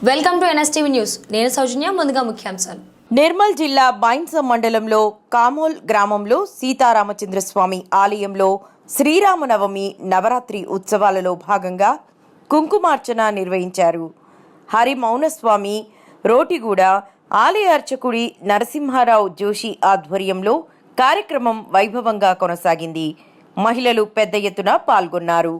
Welcome to NSTV news. నేను సౌజన్య. ముందుగా ముఖ్యాంశాలు. నిర్మల్ జిల్లా బైన్స మండలంలో కామోల్ గ్రామంలో సీతారామచంద్రస్వామి ఆలయంలో శ్రీరామనవమి నవరాత్రి ఉత్సవాలలో భాగంగా కుంకుమార్చన నిర్వహించారు. హరి మౌనస్వామి రోటిగూడ ఆలయ అర్చకుడి నరసింహారావు జోషి ఆధ్వర్యంలో కార్యక్రమం వైభవంగా కొనసాగింది. మహిళలు పెద్ద ఎత్తున పాల్గొన్నారు.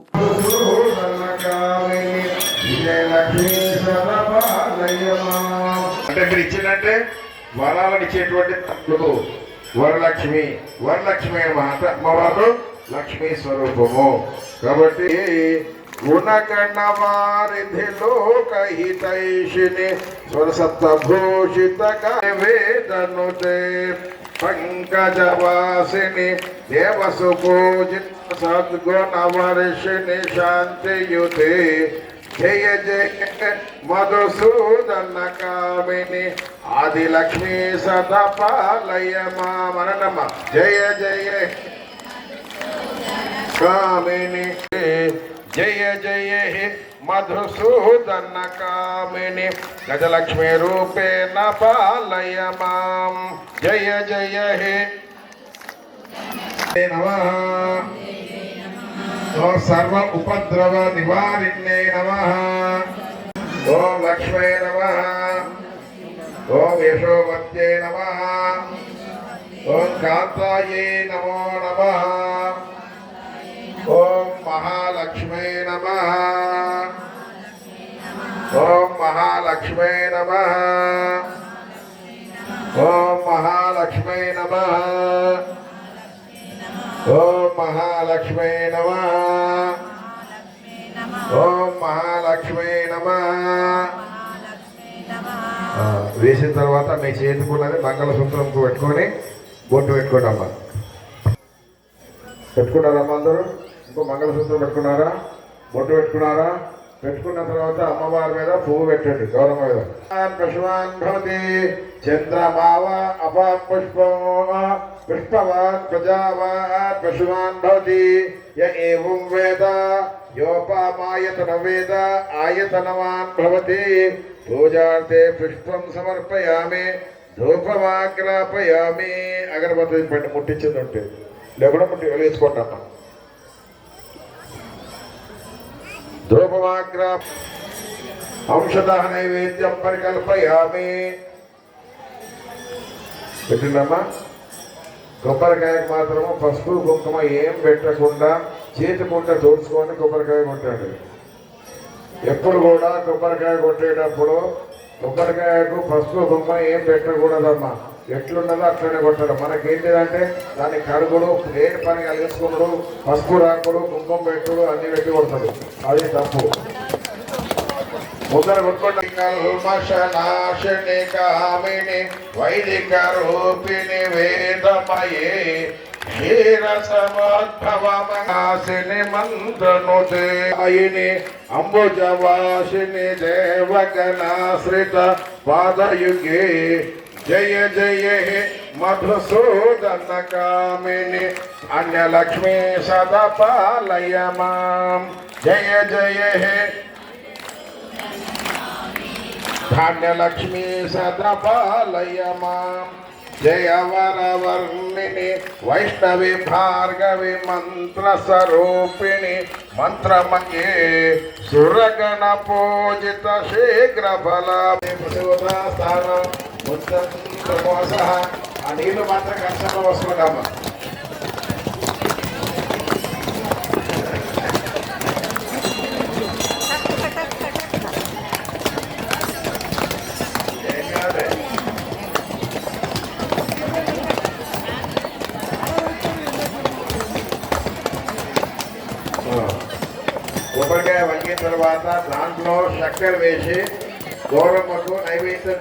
అంటే మీరు ఇచ్చినట్టే వరాలను ఇచ్చేటువంటి తప్పులు వరలక్ష్మి అమ్మవారు లక్ష్మీ స్వరూపము. కాబట్టి గుణగణవారిధి లోకహితైషిని స్వరసప్తభూషిత వేదనుతే పంకజవాసిని దేవసుపూజిత సద్గుణవర్షిణి శాంతియుతే జయ జయ మధుసూదన కామిని ఆదిలక్ష్మీ సదపాలయ మామరణమ జయ జయ కామిని జయ జయ మధుసూదన కామిని గజలక్ష్మీ రూపేణ పాలయ మాం జయ జయ హే నమః. ఓం సర్వ ఉపద్రవ నివారిణ్యే నమః. ఓం లక్ష్మీ నమః. ఓం యశోవత్యే నమః. ఓం కాంతాయే నమో నమః. ఓం మహాలక్ష్మీ నమః. ఓం మహాలక్ష్మీ నమః. ఓం మహాలక్ష్మీ నమః. ఓం మహాలక్ష్మీ నమః. ఓం మహాలక్ష్మీ నమః. వేసిన తర్వాత మీ చేతుకున్నది మంగళసూత్రంకు పెట్టుకొని బొట్టు పెట్టుకోండి అమ్మ. పెట్టుకున్నారమ్మా అందరూ? ఇంకో మంగళసూత్రం పెట్టుకున్నారా? బొట్టు పెట్టుకున్నారా? పెట్టుకున్న తర్వాత అమ్మవారి మీద పువ్వు పెట్టండి. గౌరవ మీద పశువాన్ భవతి చంద్రమావ అపాం పుష్పవాన్ ప్రజావాన్ పశువాన్ భవతి య ఏవం వేద యోపామాయతన వేద ఆయతనవాన్ భవతి. పూజార్థే పుష్పం సమర్పయామి ధూపమాగ్రాపయామి. అగరబత్తి పెట్టి ముట్టించింది ఉంటే లేకుండా ముట్టి వెలిగించుకోండి. ధూపమాగ్ర అంశతః నైవేద్యం పరికల్పయామి. పెట్టిందమ్మా. కొబ్బరికాయకు మాత్రము పసుపు కుంకుమ ఏం పెట్టకుండా చేతికుంట తోడ్చుకొని కొబ్బరికాయ కొట్టాడు. ఎప్పుడు కూడా కొబ్బరికాయ కొట్టేటప్పుడు కొబ్బరికాయకు పసుపు కుంకుమ ఏం పెట్టకూడదమ్మా. ఎట్లున్నదో అట్లనే కొట్టడం. మనకేంటిదంటే దాన్ని కడుగుడు, లేని పని కలిగించుకున్నాడు, పసుపు రాకుడు, కుంకుమ పెట్టుడు అన్ని పెట్టి కొడతాడు. అది తప్పు. ముందర కొట్టుకోండి. కల్మషనాశిని కామిని వైదిక రూపిణి వేదమయే క్షీరసమోద్భవమనాశిని మంత్రనుదేయిని అంబుజవాసిని దేవగణాశ్రిత పాదయుగే జయ జయ మధుసూదన కామిని అన్యలక్ష్మీ సదపాలయ మాం జయ జయ ధాన్యలక్ష్మీ సదపాలయ మాం జయ వరవర్ణిని వైష్ణవి భార్గవి మంత్ర స్వరూపిణి మంత్రమయే సురగణ పూజిత శీఘ్ర ఫల స్థానం ప్రమోస. ఆ నీళ్లు మాత్రం కష్టంలో వస్తున్నాడమ్మా. కొబ్బరికాయ వంగిన తర్వాత దాంట్లో చక్కెర వేసి గౌరమ్మకు నైవేద్యం